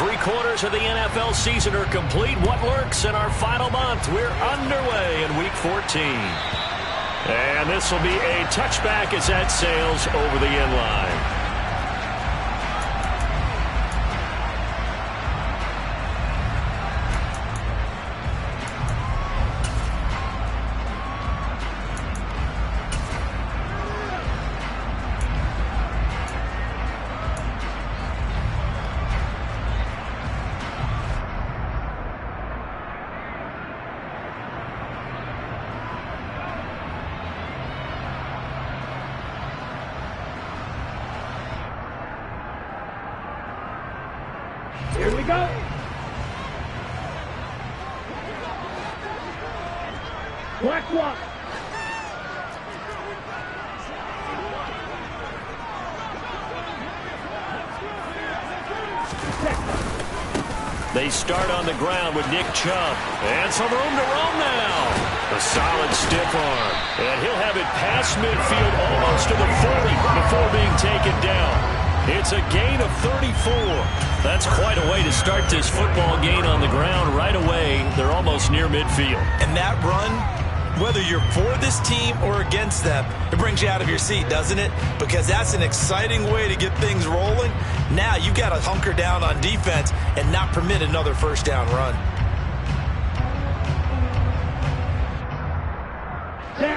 3/4 of the NFL season are complete. What lurks in our final month? We're underway in Week 14. And this will be a touchback as that sails over the end line. Here we go. Black one. They start on the ground with Nick Chubb. And some room to roam now. A solid stiff arm. And he'll have it past midfield almost to the 40 before being taken down. It's a gain of 34. That's quite a way to start this football game on the ground right away. They're almost near midfield. And that run, whether you're for this team or against them, it brings you out of your seat, doesn't it? Because that's an exciting way to get things rolling. Now you've got to hunker down on defense and not permit another first down run.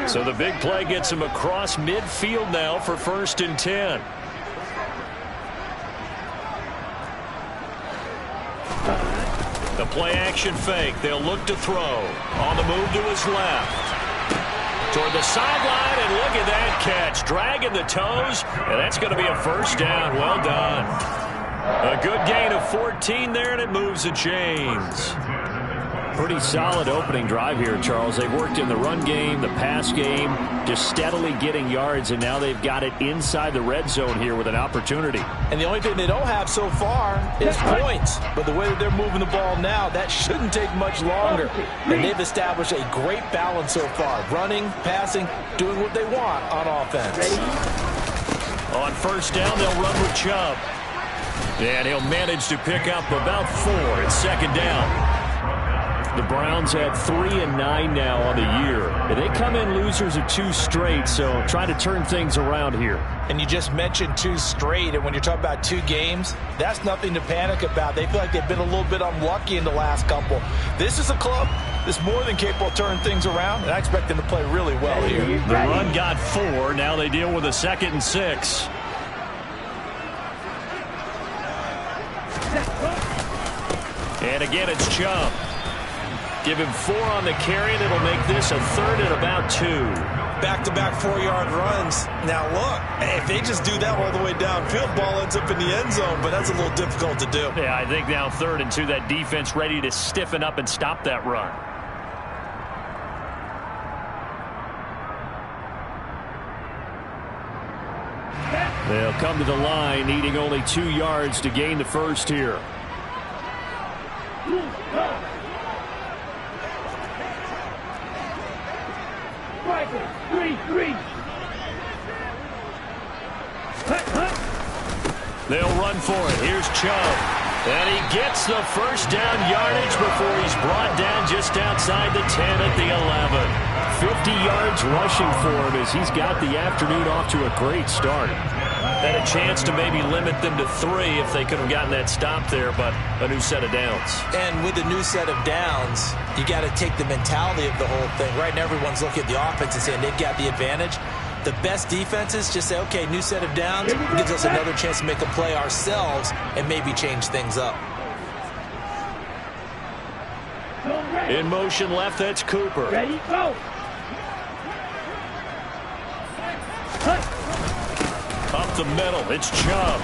So the big play gets him across midfield now for 1st and 10. The play-action fake. They'll look to throw. On the move to his left. Toward the sideline, and look at that catch. Dragging the toes, and that's going to be a first down. Well done. A good gain of 14 there, and it moves the chains. Pretty solid opening drive here, Charles. They've worked in the run game, the pass game, just steadily getting yards, and now they've got it inside the red zone here with an opportunity. And the only thing they don't have so far is points. But the way that they're moving the ball now, that shouldn't take much longer. And they've established a great balance so far. Running, passing, doing what they want on offense. On first down, they'll run with Chubb. And he'll manage to pick up about 4. It's 2nd down. The Browns had 3 and 9 now on the year. And they come in losers of 2 straight, so trying to turn things around here. And you just mentioned 2 straight, and when you're talking about 2 games, that's nothing to panic about. They feel like they've been a little bit unlucky in the last couple. This is a club that's more than capable of turning things around, and I expect them to play really well here. The run got 4. Now they deal with a 2nd and 6. And again, it's Chubb. Give him 4 on the carry, and it'll make this a 3rd and about 2. Back-to-back 4-yard runs. Now, look, if they just do that all the way downfield, ball ends up in the end zone, but that's a little difficult to do. Yeah, I think now 3rd and 2, that defense ready to stiffen up and stop that run. They'll come to the line, needing only 2 yards to gain the first here. They'll run for it. Here's Chubb. And he gets the first down yardage before he's brought down just outside the 10 at the 11. 50 yards rushing for him as he's got the afternoon off to a great start. Had a chance to maybe limit them to 3 if they could have gotten that stop there, but a new set of downs. And with the new set of downs, you got to take the mentality of the whole thing. Right now, everyone's looking at the offense and saying they've got the advantage. The best defenses just say, okay, new set of downs, gives us another chance to make a play ourselves and maybe change things up. In motion left, that's Cooper. Ready, go. Up the middle, it's Chubb.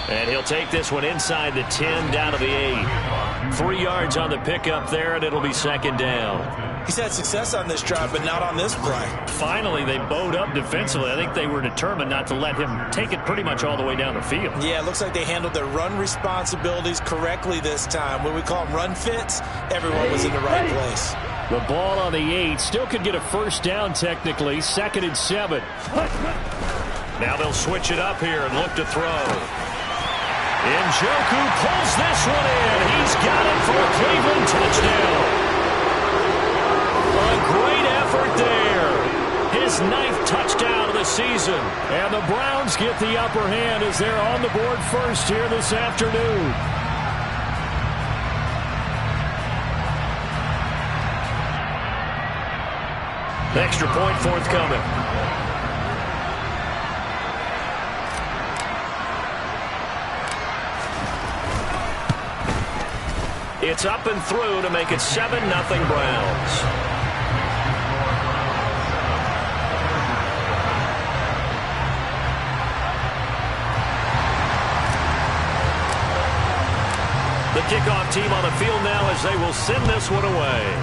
And he'll take this one inside the 10, down to the 8. 3 yards on the pickup there, and it'll be 2nd down. He's had success on this drive, but not on this play. Finally, they bowed up defensively. I think they were determined not to let him take it pretty much all the way down the field. Yeah, it looks like they handled their run responsibilities correctly this time. When we call them run fits, everyone was in the right place. The ball on the 8 still could get a first down technically. 2nd and 7. Now they'll switch it up here and look to throw. Njoku pulls this one in. He's got it for a Cleveland touchdown. A great effort there. His 9th touchdown of the season. And the Browns get the upper hand as they're on the board first here this afternoon. Extra point forthcoming. It's up and through to make it 7-0 Browns. The kickoff team on the field now as they will send this one away.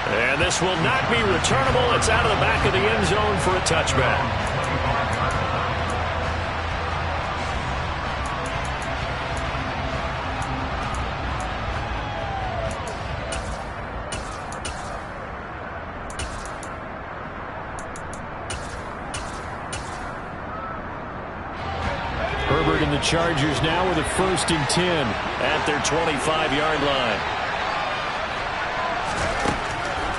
And this will not be returnable. It's out of the back of the end zone for a touchback. Herbert and the Chargers now with a 1st and 10 at their 25-yard line.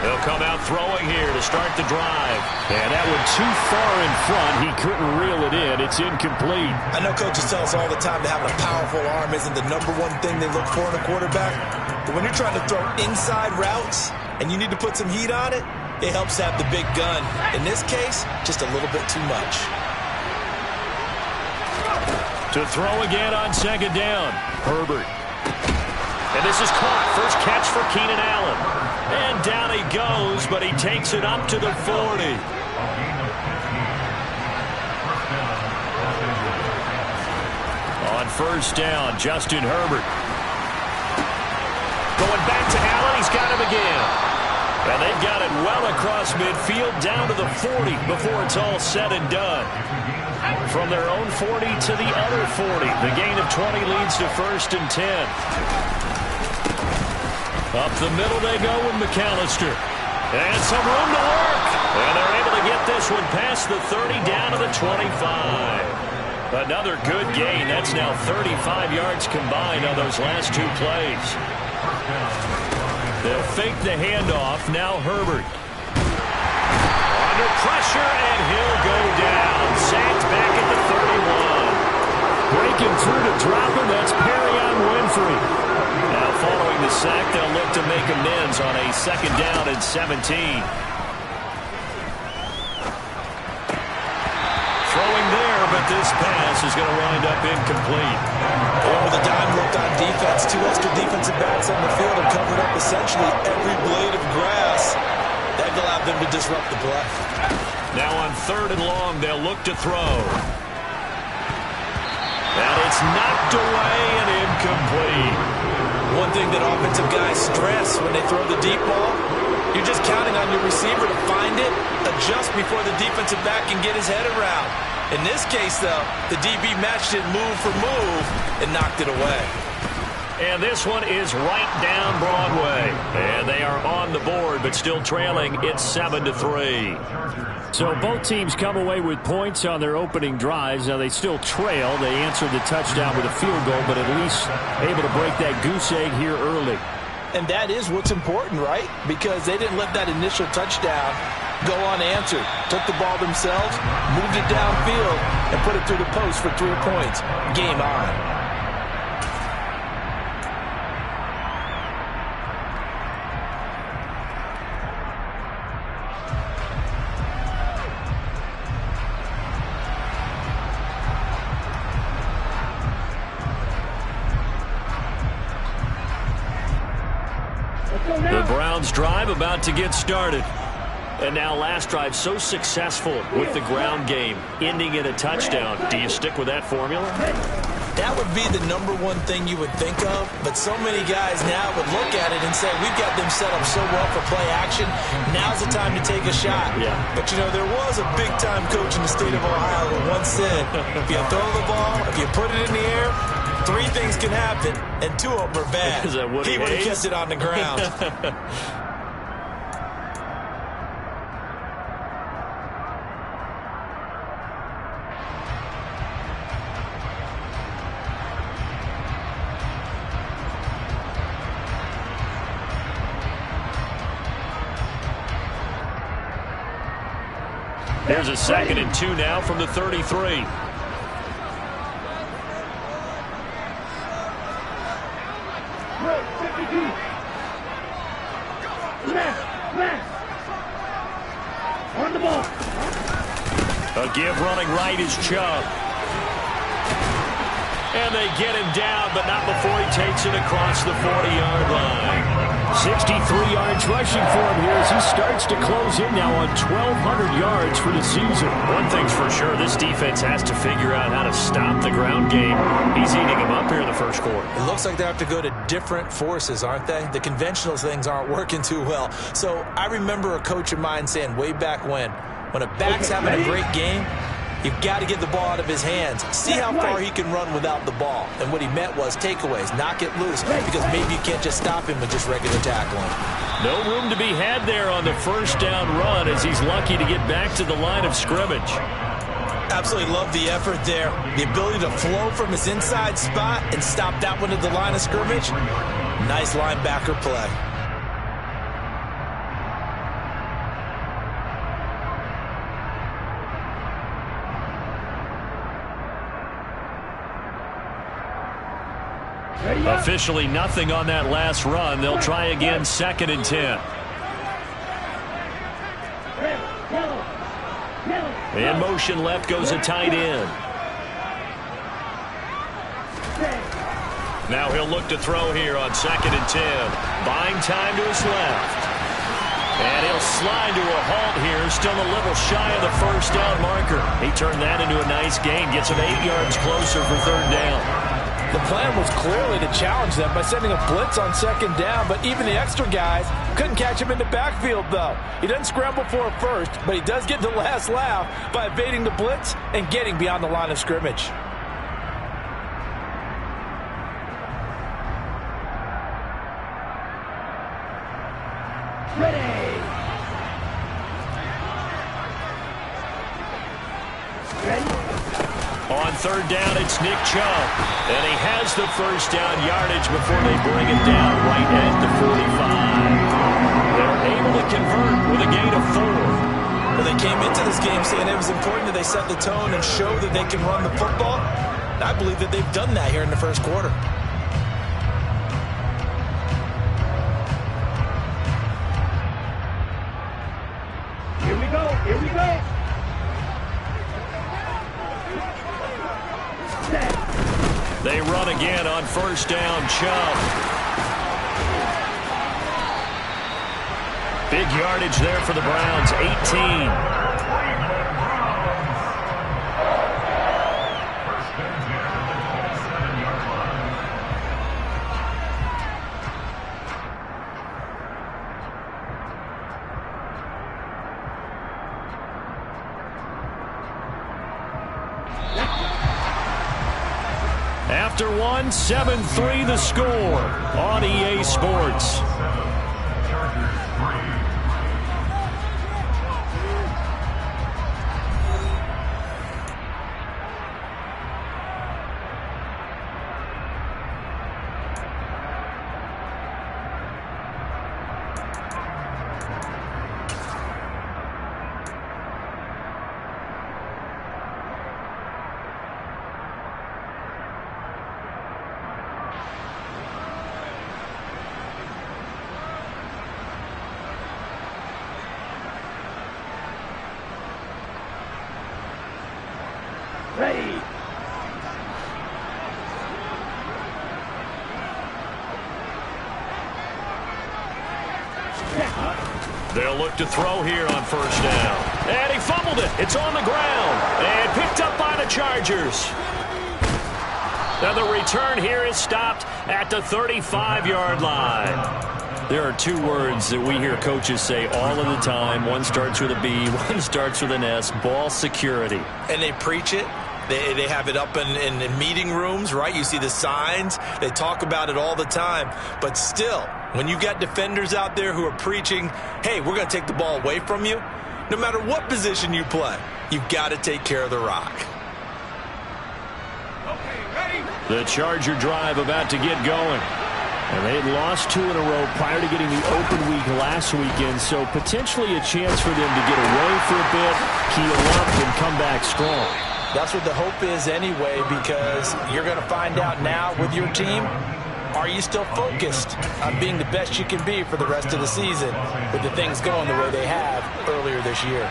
They'll come out throwing here to start the drive. And that one too far in front. He couldn't reel it in. It's incomplete. I know coaches tell us all the time that having a powerful arm isn't the #1 thing they look for in a quarterback. But when you're trying to throw inside routes and you need to put some heat on it, it helps to have the big gun. In this case, just a little bit too much. To throw again on 2nd down. Herbert. And this is caught. First catch for Keenan Allen. And down he goes, but he takes it up to the 40. On 1st down, Justin Herbert. Going back to Allen. He's got him again. And they've got it well across midfield down to the 40 before it's all said and done. From their own 40 to the other 40. The gain of 20 leads to 1st and 10. Up the middle they go with McAllister. And some room to work. And they're able to get this one past the 30 down to the 25. Another good gain. That's now 35 yards combined on those last 2 plays. They'll fake the handoff. Now Herbert. Under pressure, and he'll go down. Sacked back at the 31. Breaking through to drop him. That's Perrion Winfrey. Now following the sack, they'll look to make amends on a 2nd down and 17. Throwing there, but this pass is going to wind up incomplete. With a dime looked on defense, 2 extra defensive backs on the field have covered up essentially every blade of grass. That allowed them to disrupt the play. Now on 3rd and long, they'll look to throw. And it's knocked away and incomplete. One thing that offensive guys stress when they throw the deep ball, you're just counting on your receiver to find it, adjust before the defensive back can get his head around. In this case, though, the DB matched it move for move and knocked it away. And this one is right down Broadway. And they are on the board, but still trailing. It's 7-3. So both teams come away with points on their opening drives. Now they still trail. They answered the touchdown with a field goal, but at least able to break that goose egg here early. And that is what's important, right? Because they didn't let that initial touchdown go unanswered. Took the ball themselves, moved it downfield, and put it through the post for 3 points. Game on. The Browns drive about to get started. And now last drive so successful with the ground game, ending in a touchdown. Do you stick with that formula? That would be the #1 thing you would think of, but so many guys now would look at it and say, we've got them set up so well for play action, now's the time to take a shot. Yeah. But, you know, there was a big-time coach in the state of Ohio who once said, if you throw the ball, if you put it in the air, 3 things can happen, and 2 of them are bad. He would have kept it on the ground. Here's a 2nd and 2 now from the 33. On the ball. A give running right is Chubb. And they get him down, but not before he takes it across the 40-yard line. 63 yards rushing for him here as he starts to close in now on 1,200 yards for the season. One thing's for sure, this defense has to figure out how to stop the ground game. He's eating them up here in the first quarter. It looks like they have to go to different forces, aren't they? The conventional things aren't working too well. So I remember a coach of mine saying way back when a back's having a great game, you've got to get the ball out of his hands. See how far he can run without the ball. And what he meant was takeaways, knock it loose, because maybe you can't just stop him with just regular tackling. No room to be had there on the first down run as he's lucky to get back to the line of scrimmage. Absolutely love the effort there. The ability to flow from his inside spot and stop that one at the line of scrimmage. Nice linebacker play. Officially nothing on that last run. They'll try again, 2nd and 10. In motion left goes a tight end. Now he'll look to throw here on 2nd and 10. Buying time to his left. And he'll slide to a halt here, still a little shy of the first down marker. He turned that into a nice gain, gets him 8 yards closer for 3rd down. The plan was clearly to challenge them by sending a blitz on 2nd down, but even the extra guys couldn't catch him in the backfield, though. He doesn't scramble for a first, but he does get the last laugh by evading the blitz and getting beyond the line of scrimmage. On 3rd down, it's Nick Chubb. And he has the first down yardage before they bring him down right at the 45. They're able to convert with a gain of 4. Well, they came into this game saying it was important that they set the tone and show that they can run the football. And I believe that they've done that here in the first quarter. Here we go. Here we go. They run again on 1st down, Chubb. Big yardage there for the Browns, 18. After one, 7-3 the score on EA Sports. Ready. They'll look to throw here on 1st down. And he fumbled it. It's on the ground. And picked up by the Chargers. Now the return here is stopped at the 35-yard line. There are 2 words that we hear coaches say all of the time. One starts with a B, one starts with an S, ball security. And they preach it. They have it up in meeting rooms, right? You see the signs. They talk about it all the time. But still, when you got defenders out there who are preaching, hey, we're going to take the ball away from you, no matter what position you play, you've got to take care of the rock. The Charger drive about to get going. And they had lost 2 in a row prior to getting the open week last weekend, so potentially a chance for them to get away for a bit, heal up, and come back strong. That's what the hope is anyway, because you're going to find out now with your team, are you still focused on being the best you can be for the rest of the season with the things going the way they have earlier this year?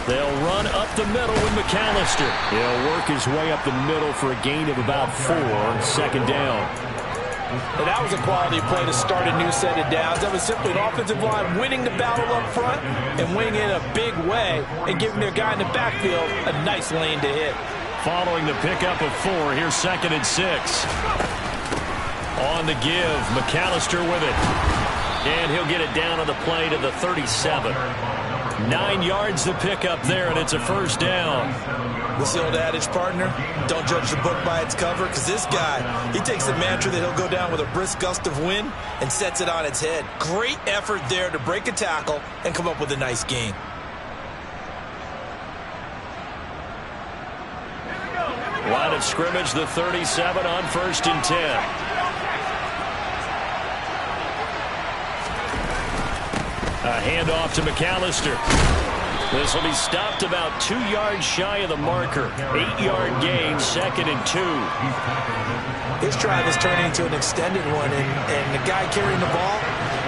They'll run up the middle with McAllister. He'll work his way up the middle for a gain of about 4, second down. And that was a quality play to start a new set of downs. That was simply an offensive line winning the battle up front and winning in a big way and giving their guy in the backfield a nice lane to hit. Following the pickup of 4, here's 2nd and 6. On the give, McAllister with it. And he'll get it down on the play to the 37. 9 yards to pick up there, and it's a first down. What's the old adage, partner? Don't judge the book by its cover, because this guy, he takes the mantra that he'll go down with a brisk gust of wind and sets it on its head. Great effort there to break a tackle and come up with a nice gain. Line of scrimmage, the 37 on 1st and 10. A handoff to McAllister. This will be stopped about 2 yards shy of the marker. 8-yard gain, 2nd and 2. This drive is turning into an extended one, and the guy carrying the ball,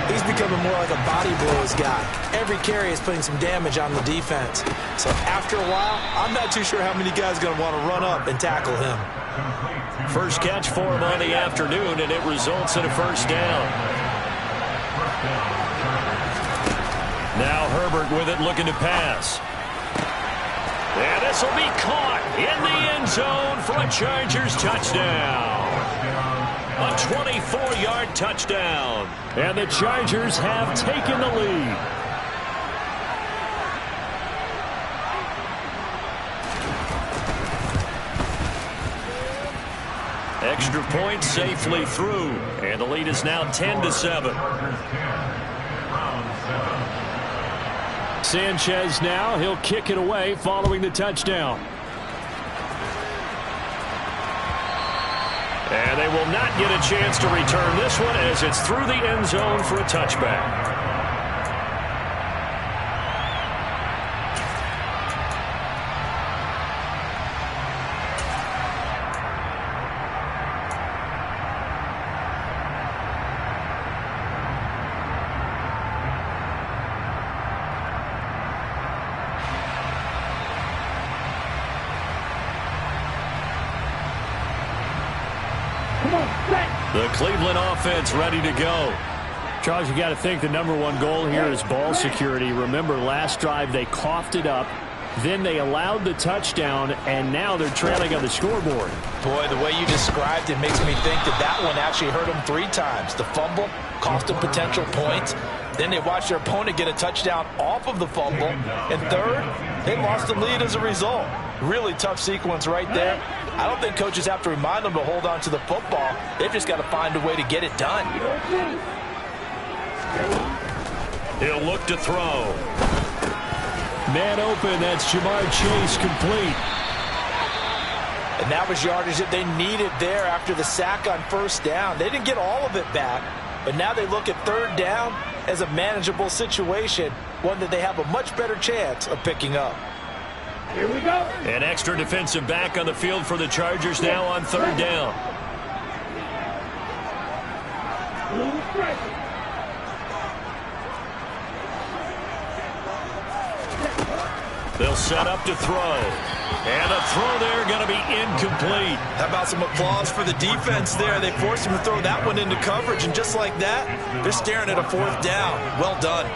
he's becoming more like a body blows guy. Every carry is putting some damage on the defense. So after a while, I'm not too sure how many guys are going to want to run up and tackle him. First catch for him on the afternoon, and it results in a first down. Now Herbert with it, looking to pass. And this will be caught in the end zone for a Chargers touchdown. A 24-yard touchdown. And the Chargers have taken the lead. Extra point safely through. And the lead is now 10-7. Sanchez now, he'll kick it away following the touchdown. And they will not get a chance to return this one as it's through the end zone for a touchback. The Cleveland offense ready to go. Charles, you got to think the #1 goal here is ball security. Remember, last drive they coughed it up, then they allowed the touchdown, and now they're trailing on the scoreboard. Boy, the way you described it makes me think that one actually hurt them 3 times. The fumble cost them potential points. Then they watched their opponent get a touchdown off of the fumble. And third, they lost the lead as a result. Really tough sequence right there. I don't think coaches have to remind them to hold on to the football. They've just got to find a way to get it done. He'll look to throw. Man open, that's Jamar Chase, complete. And that was yardage that they needed there after the sack on first down. They didn't get all of it back, but now they look at third down as a manageable situation, one that they have a much better chance of picking up. Here we go. An extra defensive back on the field for the Chargers now on third down. They'll set up to throw. And a throw there going to be incomplete. How about some applause for the defense there? They forced him to throw that one into coverage, and just like that, they're staring at a fourth down. Well done.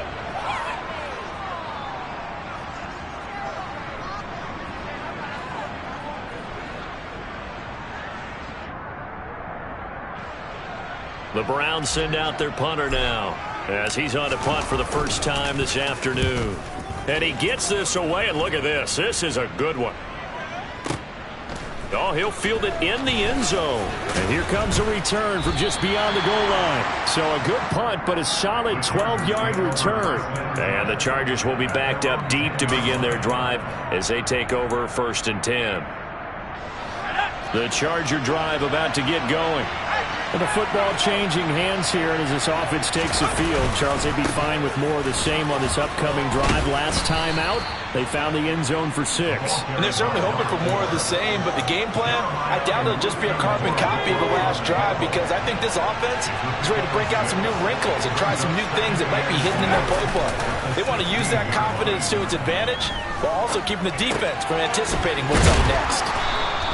The Browns send out their punter now as he's on to punt for the first time this afternoon. And he gets this away, and look at this. This is a good one. Oh, he'll field it in the end zone. And here comes a return from just beyond the goal line. So a good punt, but a solid 12-yard return. And the Chargers will be backed up deep to begin their drive as they take over 1st and 10. The Charger drive about to get going. And the football changing hands here, and as this offense takes the field, Charles, they'd be fine with more of the same on this upcoming drive. Last time out, they found the end zone for 6. And they're certainly hoping for more of the same, but the game plan, I doubt it'll just be a carbon copy of the last drive, because I think this offense is ready to break out some new wrinkles and try some new things that might be hidden in their playbook. They want to use that confidence to its advantage, while also keeping the defense from anticipating what's up next.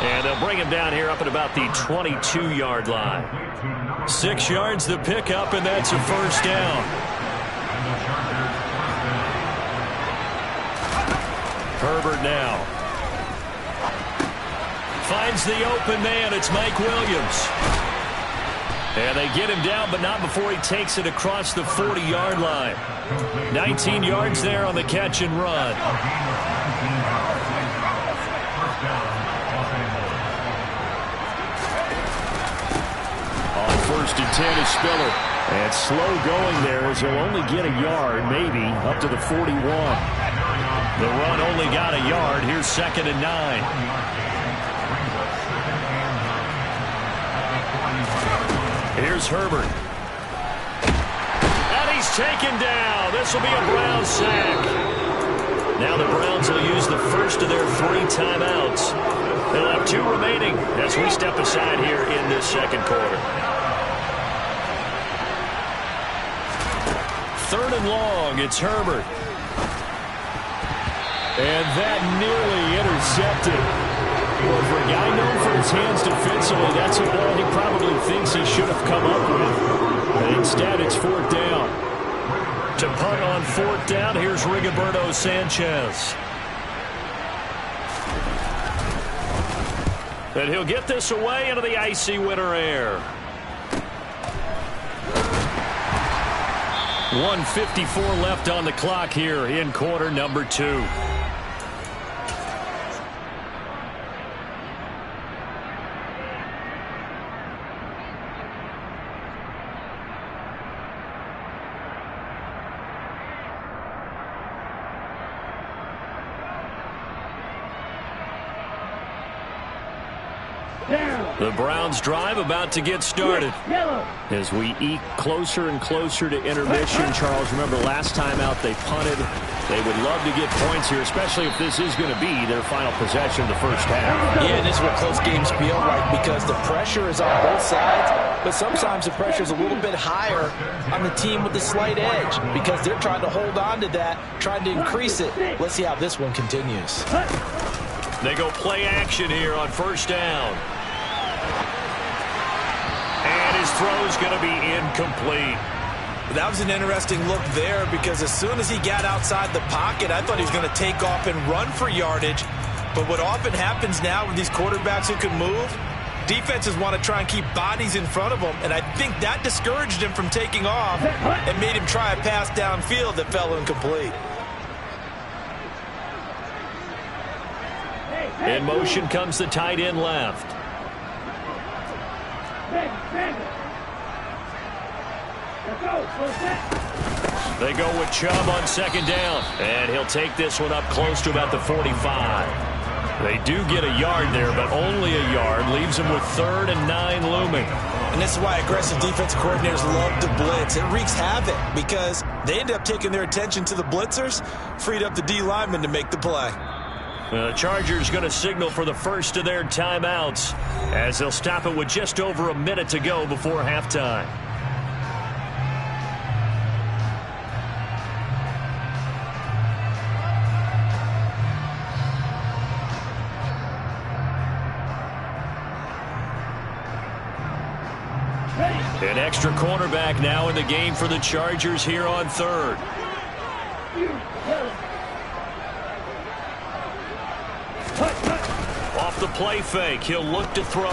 And they'll bring him down here up at about the 22-yard line. 6 yards the pickup, and that's a first down. Herbert now. Finds the open man. It's Mike Williams. And they get him down, but not before he takes it across the 40-yard line. 19 yards there on the catch and run. First and 10 is Spiller. And slow going there as he'll only get a yard, maybe, up to the 41. The run only got a yard. Here's 2nd and 9. Here's Herbert. And he's taken down. This will be a Browns sack. Now the Browns will use the first of their 3 timeouts. They'll have 2 remaining as we step aside here in this second quarter. 3rd and long, it's Herbert. And that nearly intercepted. Well, for a guy known for his hands defensively, that's a ball he probably thinks he should have come up with. But instead, it's 4th down. To punt on 4th down, here's Rigoberto Sanchez. And he'll get this away into the icy winter air. 1:54 left on the clock here in quarter number 2. The Browns drive about to get started. As we eke closer and closer to intermission, Charles, remember last time out they punted. They would love to get points here, especially if this is going to be their final possession of the first half. Yeah, and this is what close games feel like, because the pressure is on both sides, but sometimes the pressure is a little bit higher on the team with the slight edge, because they're trying to hold on to that, trying to increase it. Let's see how this one continues. They go play action here on 1st down. And his throw's going to be incomplete. That was an interesting look there, because as soon as he got outside the pocket, I thought he was going to take off and run for yardage. But what often happens now with these quarterbacks who can move, defenses want to try and keep bodies in front of them, and I think that discouraged him from taking off and made him try a pass downfield that fell incomplete. In motion comes the tight end left. They go with Chubb on 2nd down, and he'll take this one up close to about the 45. They do get a yard there, but only a yard. Leaves them with 3rd and 9 looming. And this is why aggressive defensive coordinators love to blitz. It wreaks havoc because they end up taking their attention to the blitzers, freed up the D lineman to make the play. The Chargers going to signal for the first of their timeouts as they'll stop it with just over a minute to go before halftime. An extra cornerback now in the game for the Chargers here on 3rd. Off the play fake, he'll look to throw.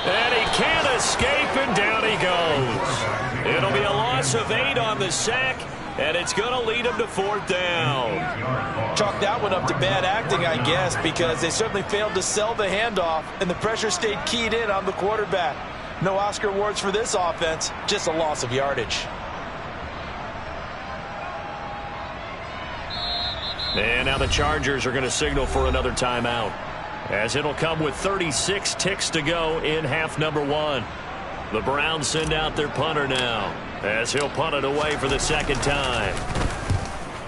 And he can't escape, and down he goes. It'll be a loss of 8 on the sack, and it's going to lead him to 4th down. Chalk that one up to bad acting, I guess, because they certainly failed to sell the handoff, and the pressure stayed keyed in on the quarterback. No Oscar awards for this offense, just a loss of yardage. And now the Chargers are going to signal for another timeout. as it'll come with 36 ticks to go in half number 1. The Browns send out their punter now, as he'll punt it away for the second time.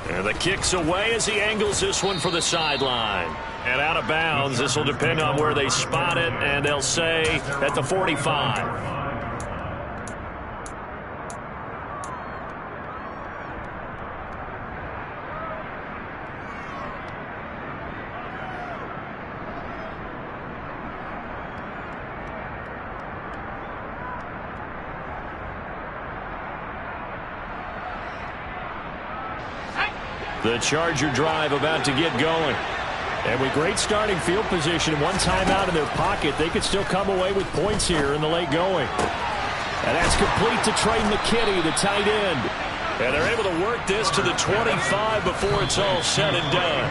And the kick's away as he angles this one for the sideline. And out of bounds, this will depend on where they spot it, and they'll say at the 45. The Charger drive about to get going. And with great starting field position, one timeout in their pocket, they could still come away with points here in the late going. And that's complete to Trey McKinney, the tight end. And they're able to work this to the 25 before it's all said and done.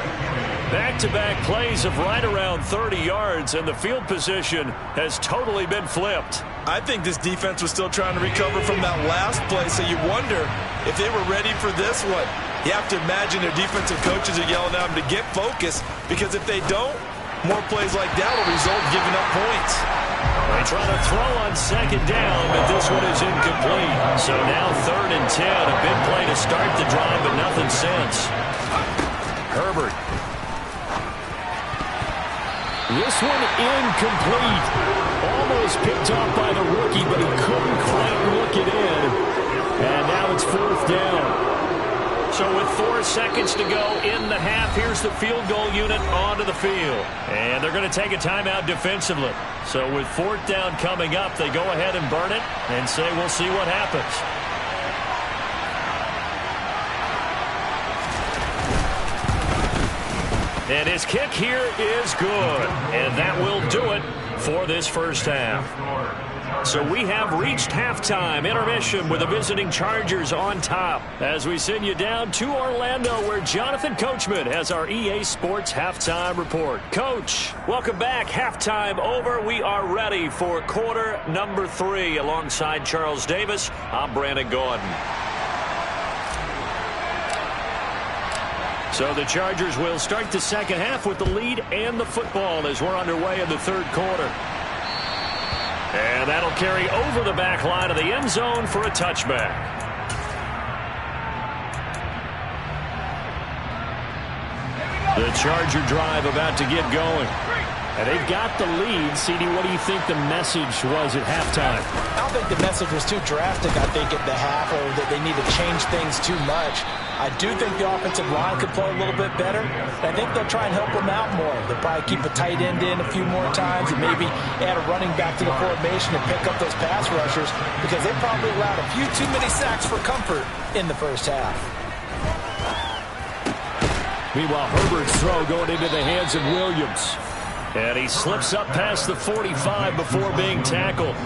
Back-to-back plays of right around 30 yards, and the field position has totally been flipped. I think this defense was still trying to recover from that last play, so you wonder if they were ready for this one. You have to imagine their defensive coaches are yelling at them to get focused, because if they don't, more plays like that will result in giving up points. They try to throw on second down, but this one is incomplete. So now 3rd and 10, a big play to start the drive, but nothing since. Herbert. This one incomplete. Almost picked off by the rookie, but he couldn't quite look it in. And now it's 4th down. So with 4 seconds to go in the half, here's the field goal unit onto the field. And they're going to take a timeout defensively. So with 4th down coming up, they go ahead and burn it and say we'll see what happens. And his kick here is good. And that will do it for this first half. So we have reached halftime intermission with the visiting Chargers on top as we send you down to Orlando where Jonathan Coachman has our EA Sports halftime report. Coach, welcome back. Halftime over. We are ready for quarter number 3 alongside Charles Davis. I'm Brandon Gordon. So the Chargers will start the second half with the lead and the football as we're underway in the 3rd quarter. And that'll carry over the back line of the end zone for a touchback. The Charger drive about to get going. And they've got the lead. CD, what do you think the message was at halftime? I don't think the message was too drastic, I think, at the half, or that they need to change things too much. I do think the offensive line could play a little bit better. I think they'll try and help them out more. They'll probably keep a tight end in a few more times and maybe add a running back to the formation and pick up those pass rushers, because they probably allowed a few too many sacks for comfort in the first half. Meanwhile, Herbert's throw going into the hands of Williams. And he slips up past the 45 before being tackled.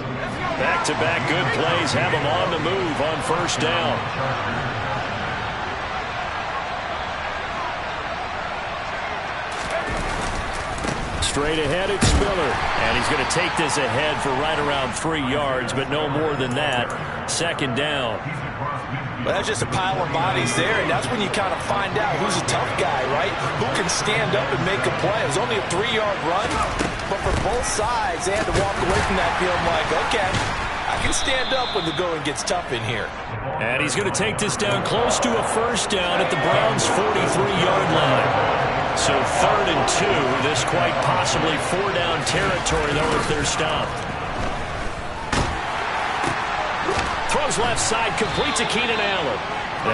Back-to-back good plays have him on the move on first down. Straight ahead, it's Spiller. And he's going to take this ahead for right around 3 yards, but no more than that. 2nd down. Well, that's just a pile of bodies there, and that's when you kind of find out who's a tough guy, right? Who can stand up and make a play. It was only a 3-yard run, but for both sides, they had to walk away from that field like, okay, I can stand up when the going gets tough in here. And he's going to take this down close to a first down at the Browns' 43-yard line. So 3rd and 2, this quite possibly 4-down territory, though, if they're stopped. Throws left side, complete to Keenan Allen.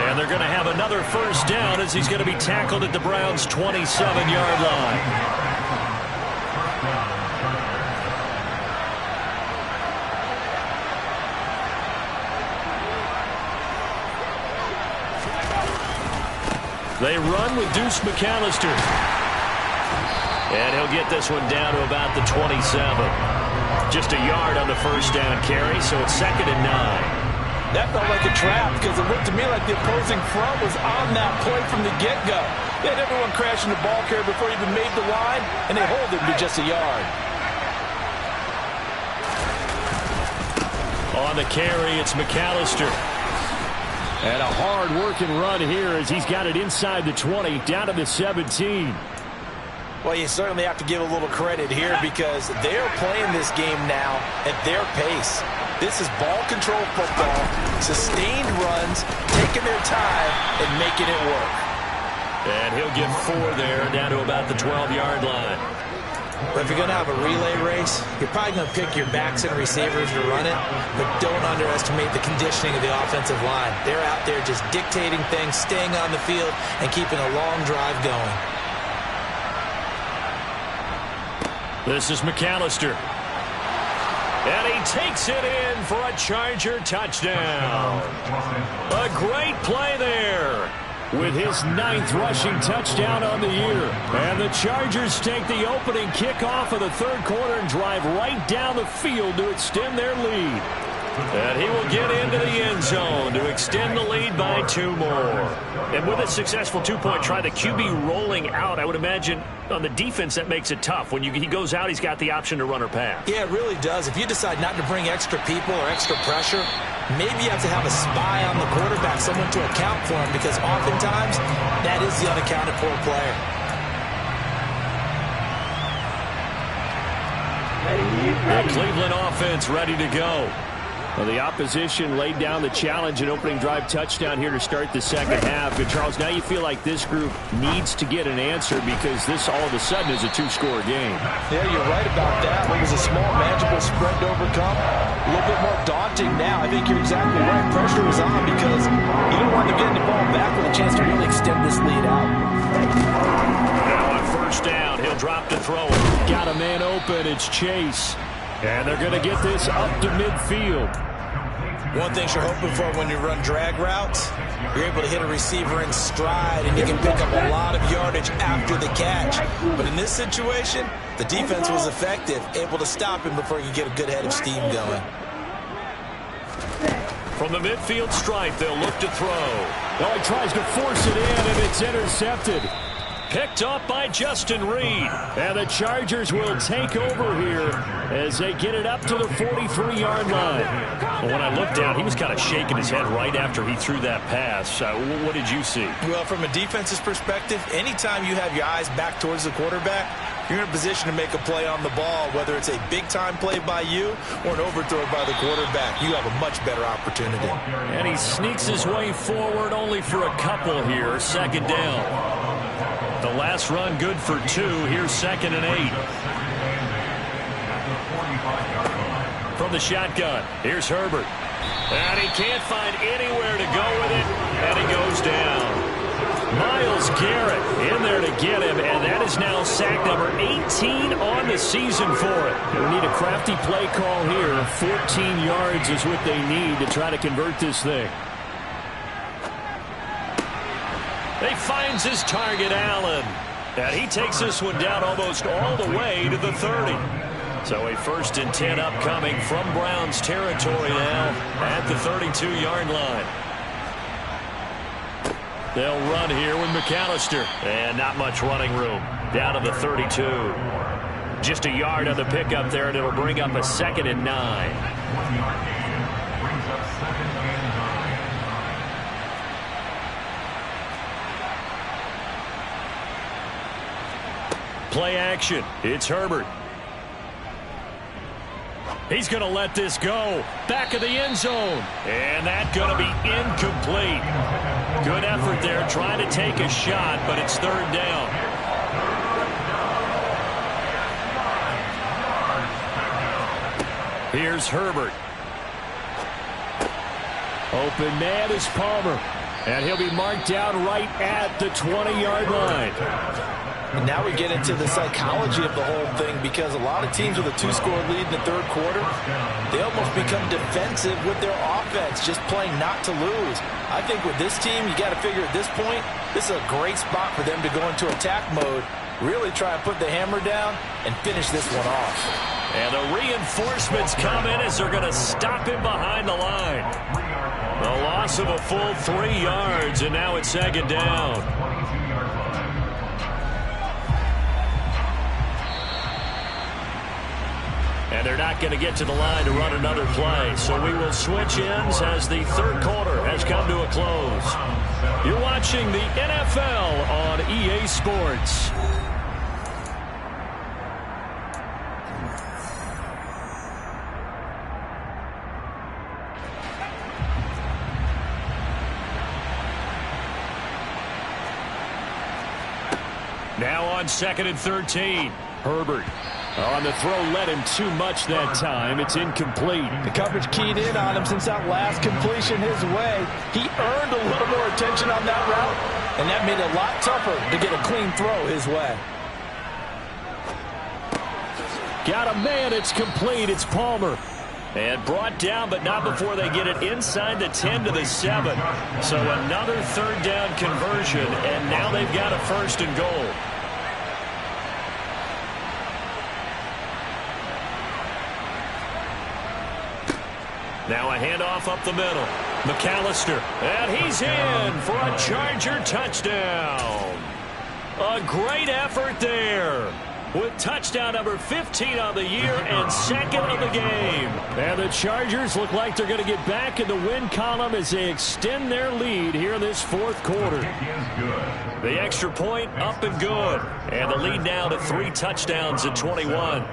And they're going to have another first down as he's going to be tackled at the Browns' 27-yard line. They run with Deuce McAllister. And he'll get this one down to about the 27. Just a yard on the first down carry, so it's 2nd and 9. That felt like a trap, because it looked to me like the opposing front was on that play from the get-go. They had everyone crashing the ball carrier before he even made the line, and they hold him to just a yard. On the carry, it's McAllister. And a hard-working run here as he's got it inside the 20, down to the 17. Well, you certainly have to give a little credit here because they're playing this game now at their pace. This is ball control football, sustained runs, taking their time and making it work. And he'll get 4 there, down to about the 12-yard line. But if you're going to have a relay race, you're probably going to pick your backs and receivers to run it, but don't underestimate the conditioning of the offensive line. They're out there just dictating things, staying on the field, and keeping a long drive going. This is McAllister. And he takes it in for a Charger touchdown. A great play there, with his 9th rushing touchdown on the year. And the Chargers take the opening kickoff of the third quarter and drive right down the field to extend their lead. And he will get into the end zone to extend the lead by 2 more. And with a successful 2-point try, the QB rolling out, I would imagine on the defense that makes it tough. When he goes out, he's got the option to run or pass. Yeah, it really does. If you decide not to bring extra people or extra pressure, maybe you have to have a spy on the quarterback, someone to account for him, because oftentimes that is the unaccounted for player. The Cleveland offense ready to go. Well, the opposition laid down the challenge and opening drive touchdown here to start the second half. But, Charles, now you feel like this group needs to get an answer because this all of a sudden is a 2-score game. Yeah, you're right about that. It was a small, manageable spread to overcome. A little bit more daunting now. I think you're exactly right. Pressure was on because you don't want them getting the ball back with a chance to really extend this lead out. Now on first down, he'll drop to throw it. Got a man open. It's Chase. And they're going to get this up to midfield. One thing you're hoping for when you run drag routes, you're able to hit a receiver in stride and you can pick up a lot of yardage after the catch. But in this situation, the defense was effective, able to stop him before he could get a good head of steam going. From the midfield stripe, they'll look to throw. Oh, he tries to force it in, and it's intercepted. Picked up by Justin Reed. And the Chargers will take over here as they get it up to the 43-yard line. Well, when I looked down, he was kind of shaking his head right after he threw that pass. What did you see? Well, from a defense's perspective, anytime you have your eyes back towards the quarterback, you're in a position to make a play on the ball, whether it's a big-time play by you or an overthrow by the quarterback. You have a much better opportunity. And he sneaks his way forward only for a couple here. Second down. The last run good for 2. Here's 2nd and 8. From the shotgun, here's Herbert. And he can't find anywhere to go with it, and he goes down. Myles Garrett in there to get him, and that is now sack number 18 on the season for it. We need a crafty play call here. 14 yards is what they need to try to convert this thing. He finds his target, Allen. And he takes this one down almost all the way to the 30. So a 1st and 10 upcoming from Browns territory now at the 32-yard line. They'll run here with McAllister. And not much running room. Down to the 32. Just a yard on the pickup there, and it'll bring up a 2nd and 9. Play action. It's Herbert. He's going to let this go. Back of the end zone. And that's going to be incomplete. Good effort there trying to take a shot, but it's 3rd down. Here's Herbert. Open man is Palmer. And he'll be marked down right at the 20-yard line. And now we get into the psychology of the whole thing because a lot of teams with a 2-score lead in the third quarter, they almost become defensive with their offense, just playing not to lose. I think with this team, you got to figure at this point, this is a great spot for them to go into attack mode, really try and put the hammer down and finish this one off. And the reinforcements come in as they're going to stop him behind the line. A loss of a full 3 yards, and now it's 2nd down. And they're not going to get to the line to run another play. So we will switch ends as the third quarter has come to a close. You're watching the NFL on EA Sports. Now on 2nd and 13. Herbert on the throw, led him too much that time. It's incomplete. The coverage keyed in on him since that last completion his way. He earned a little more attention on that route, and that made it a lot tougher to get a clean throw his way. Got a man. It's complete. It's Palmer. And brought down, but not before they get it inside the 10 to the 7. So another 3rd down conversion, and now they've got a 1st and goal. Now a handoff up the middle. McAllister, and he's in for a Charger touchdown. A great effort there, with touchdown number 15 on the year and 2nd of the game. And the Chargers look like they're going to get back in the win column as they extend their lead here in this 4th quarter. The extra point up and good. And the lead now to 3 touchdowns at 21.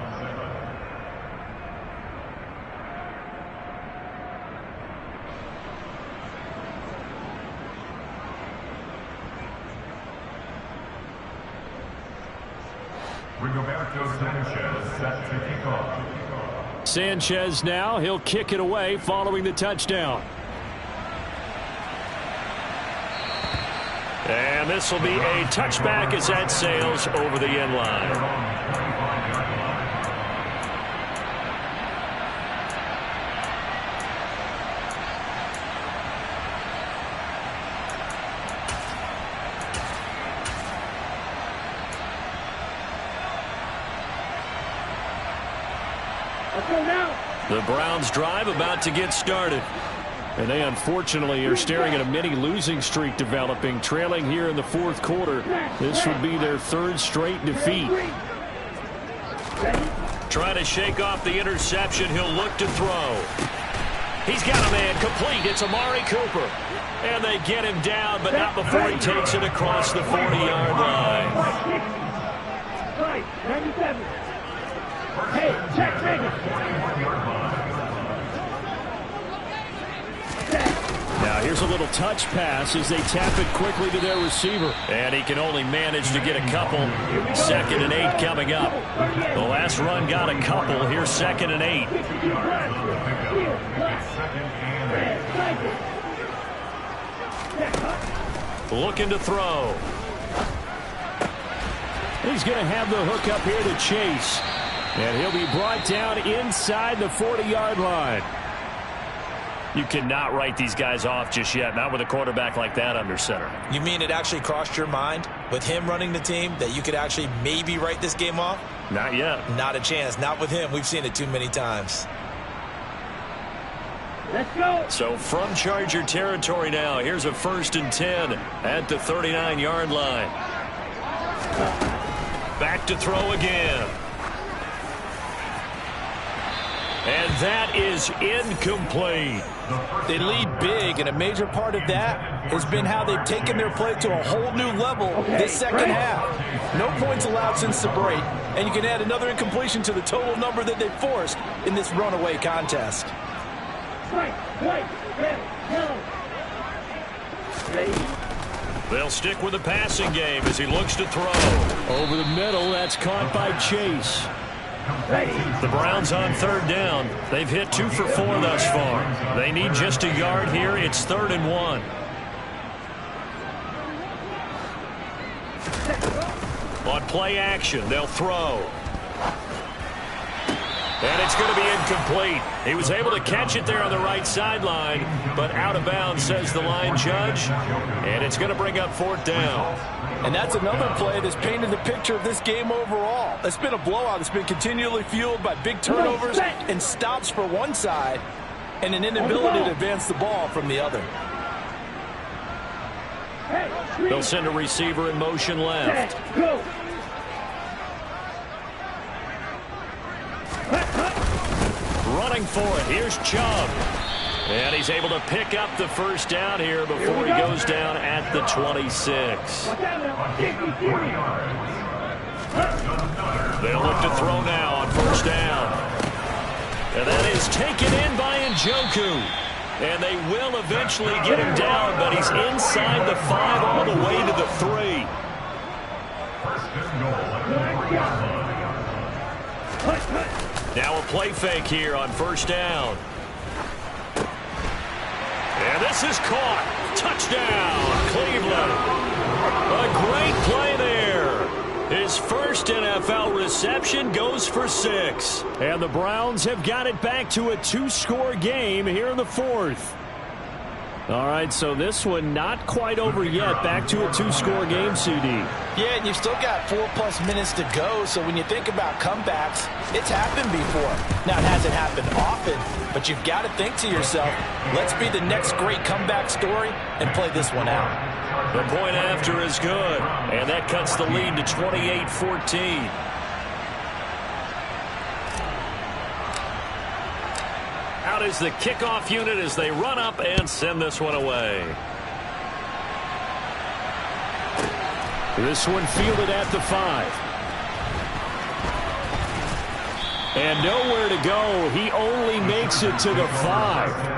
Sanchez now, he'll kick it away following the touchdown. And this will be a touchback as that sails over the end line. The Browns drive about to get started. And they unfortunately are staring at a mini losing streak developing, trailing here in the 4th quarter. This would be their 3rd straight defeat. Trying to shake off the interception. He'll look to throw. He's got a man complete. It's Amari Cooper. And they get him down, but not before he takes it across the 40-yard line. Hey, check Vegas. Now here's a little touch pass as they tap it quickly to their receiver. And he can only manage to get a couple. 2nd and 8 coming up. The last run got a couple. Here's 2nd and 8. Looking to throw. He's going to have the hook up here to Chase. And he'll be brought down inside the 40-yard line. You cannot write these guys off just yet, not with a quarterback like that under center. You mean it actually crossed your mind with him running the team that you could actually maybe write this game off? Not yet. Not a chance. Not with him. We've seen it too many times. Let's go. So from Charger territory now, here's a 1st and 10 at the 39-yard line. Back to throw again. And that is incomplete. They lead big, and a major part of that has been how they've taken their play to a whole new level this 2nd half. No points allowed since the break, and you can add another incompletion to the total number that they forced in this runaway contest. They'll stick with the passing game as he looks to throw. Over the middle, that's caught by Chase. The Browns on 3rd down. They've hit 2 for 4 thus far. They need just a yard here. It's 3rd and 1. On play action, they'll throw. And it's going to be incomplete. He was able to catch it there on the right sideline, but out of bounds, says the line judge. And it's going to bring up 4th down. And that's another play that's painted the picture of this game overall. It's been a blowout. It's been continually fueled by big turnovers and stops for one side and an inability to advance the ball from the other. They'll send a receiver in motion left. Running for it. Here's Chubb. And he's able to pick up the 1st down here before he goes down at the 26. They'll look to throw now on 1st down. And that is taken in by Njoku. And they will eventually get him down, but he's inside the 5 all the way to the 3. Now a play fake here on first down. And this is caught. Touchdown, Cleveland. A great play there. His first NFL reception goes for 6. And the Browns have got it back to a 2-score game here in the 4th. All right, so this one not quite over yet. Back to a 2-score game, CD. Yeah, and you've still got 4+ minutes to go, so when you think about comebacks, it's happened before. Now, it hasn't happened often, but you've got to think to yourself, let's be the next great comeback story and play this one out. The point after is good, and that cuts the lead to 28-14. Out is the kickoff unit as they run up and send this one away. This one fielded at the 5. And nowhere to go. He only makes it to the 5.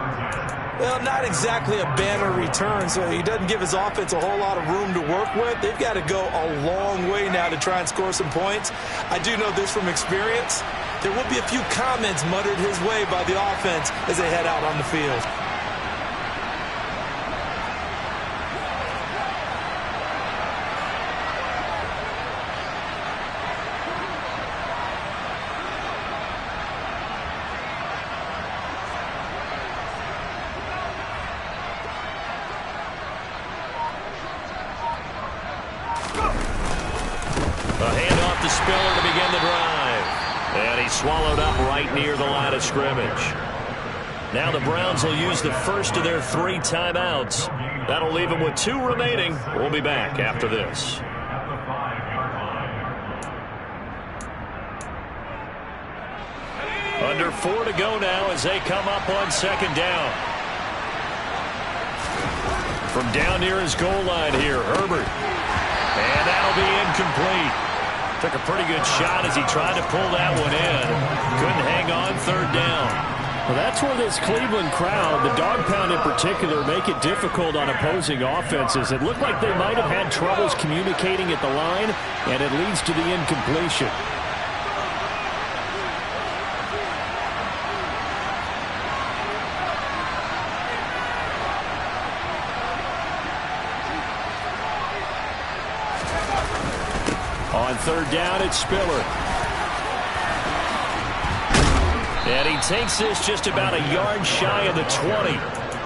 Well, not exactly a banner return, so he doesn't give his offense a whole lot of room to work with. They've got to go a long way now to try and score some points. I do know this from experience. There will be a few comments muttered his way by the offense as they head out on the field. Swallowed up right near the line of scrimmage. Now the Browns will use the first of their 3 timeouts. That'll leave them with 2 remaining. We'll be back after this. Under 4 to go now as they come up on second down. From down near his goal line here, Herbert. And that'll be incomplete. Took a pretty good shot as he tried to pull that one in. Couldn't hang on third down. Well, that's where this Cleveland crowd, the dog pound in particular, make it difficult on opposing offenses. It looked like they might have had troubles communicating at the line, and it leads to the incompletion. On third down, it's Spiller. And he takes this just about a yard shy of the 20.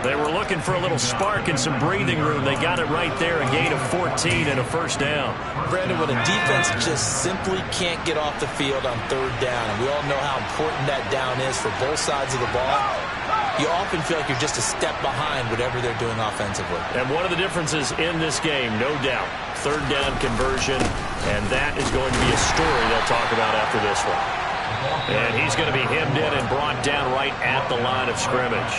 They were looking for a little spark and some breathing room. They got it right there, a gain of 14 and a first down. Brandon, when a defense just simply can't get off the field on third down, and we all know how important that down is for both sides of the ball, you often feel like you're just a step behind whatever they're doing offensively. And one of the differences in this game, no doubt, third down conversion, and that is going to be a story they'll talk about after this one. And he's going to be hemmed in and brought down right at the line of scrimmage.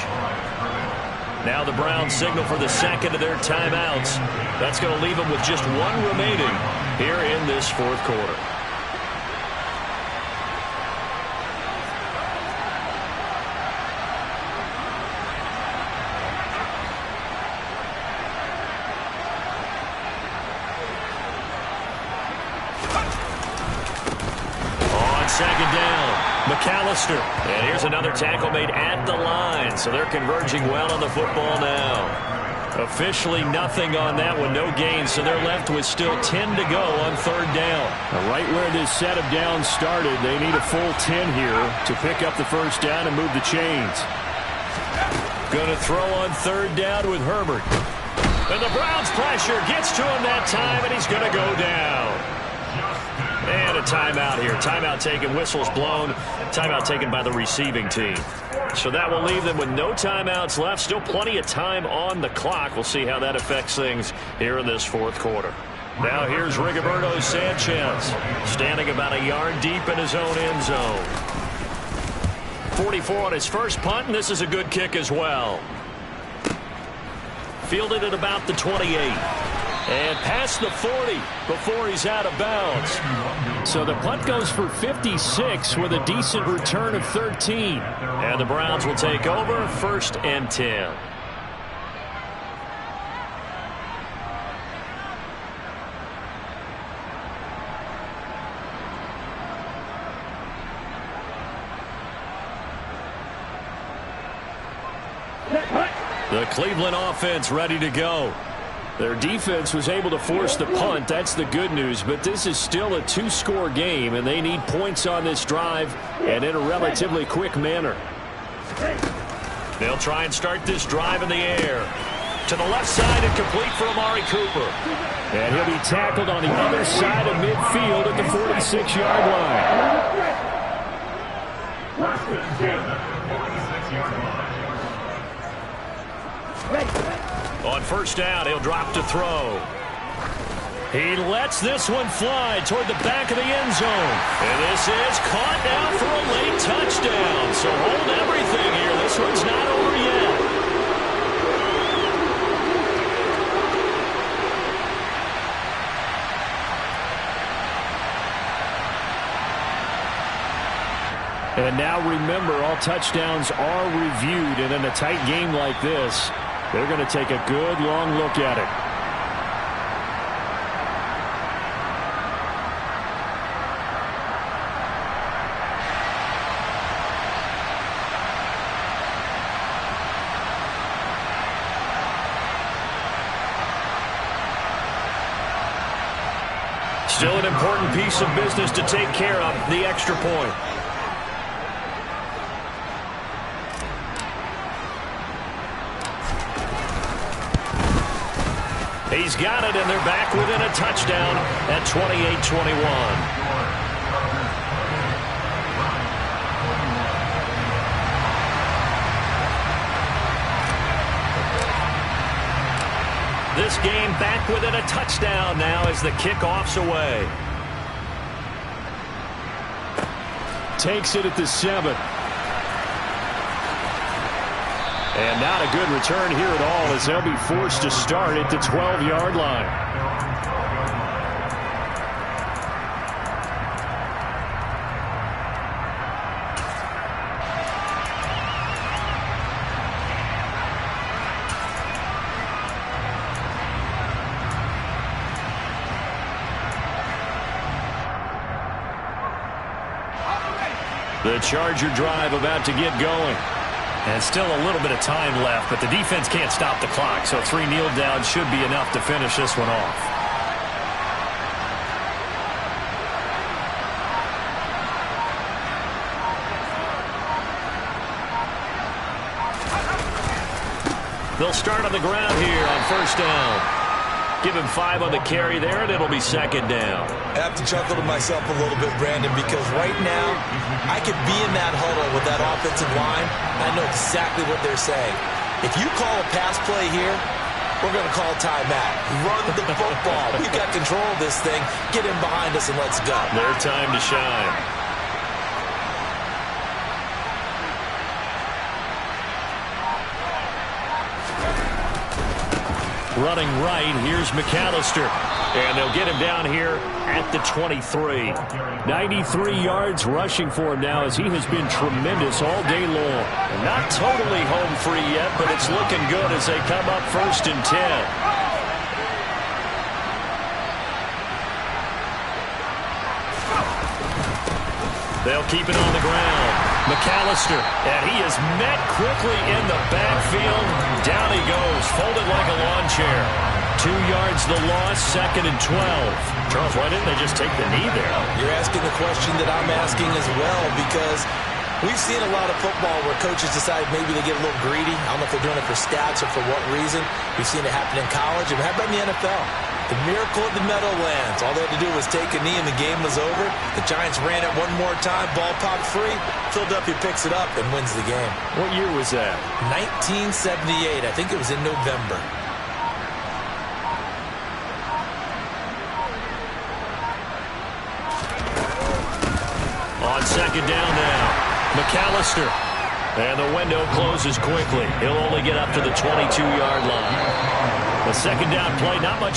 Now the Browns signal for the second of their timeouts. That's going to leave them with just 1 remaining here in this 4th quarter. Second down, McAllister. And here's another tackle made at the line, so they're converging well on the football now. Officially nothing on that one, no gain, so they're left with still 10 to go on third down. Right where this set of downs started, they need a full 10 here to pick up the first down and move the chains. Going to throw on third down with Herbert. And the Browns pressure gets to him that time, and he's going to go down. And a timeout here. Timeout taken, whistles blown. Timeout taken by the receiving team. So that will leave them with no timeouts left. Still plenty of time on the clock. We'll see how that affects things here in this 4th quarter. Now here's Rigoberto Sanchez, standing about a yard deep in his own end zone. 44 on his first punt, and this is a good kick as well. Fielded at about the 28. And past the 40 before he's out of bounds. So the punt goes for 56 with a decent return of 13. And the Browns will take over 1st and 10. The Cleveland offense ready to go. Their defense was able to force the punt. That's the good news. But this is still a two-score game, and they need points on this drive and in a relatively quick manner. They'll try and start this drive in the air. To the left side and complete for Amari Cooper. And he'll be tackled on the other side of midfield at the 46-yard line. On first down, he'll drop to throw. He lets this one fly toward the back of the end zone. And this is caught now for a late touchdown. So hold everything here. This one's not over yet. And now remember, all touchdowns are reviewed, and in a tight game like this, they're going to take a good long look at it. Still an important piece of business to take care of, the extra point. He's got it, and they're back within a touchdown at 28-21. This game back within a touchdown now as the kickoff's away. Takes it at the 7. And not a good return here at all as they'll be forced to start at the 12-yard line. The Charger drive about to get going. And still a little bit of time left, but the defense can't stop the clock, so 3 kneel downs should be enough to finish this one off. They'll start on the ground here on first down. Give him 5 on the carry there, and it'll be second down. I have to chuckle to myself a little bit, Brandon, because right now I could be in that huddle with that offensive line, and I know exactly what they're saying. If you call a pass play here, we're going to call timeout. Run the football. We've got control of this thing. Get in behind us and let's go. Their time to shine. Running right, here's McAllister. And they'll get him down here at the 23. 93 yards rushing for him now as he has been tremendous all day long. Not totally home free yet, but it's looking good as they come up first and 10. They'll keep it on the ground. McAllister, and he is met quickly in the backfield. Down he goes, folded like a lawn chair. 2 yards the loss, second and 12. Charles, why didn't they just take the knee there? You're asking the question that I'm asking as well, because we've seen a lot of football where coaches decide maybe they get a little greedy. I don't know if they're doing it for stats or for what reason. We've seen it happen in college, and how about in the NFL? The miracle of the Meadowlands. All they had to do was take a knee and the game was over. The Giants ran it one more time. Ball popped free. Philadelphia picks it up and wins the game. What year was that? 1978. I think it was in November. On second down now, McAllister. And the window closes quickly. He'll only get up to the 22-yard line. The second down play, not much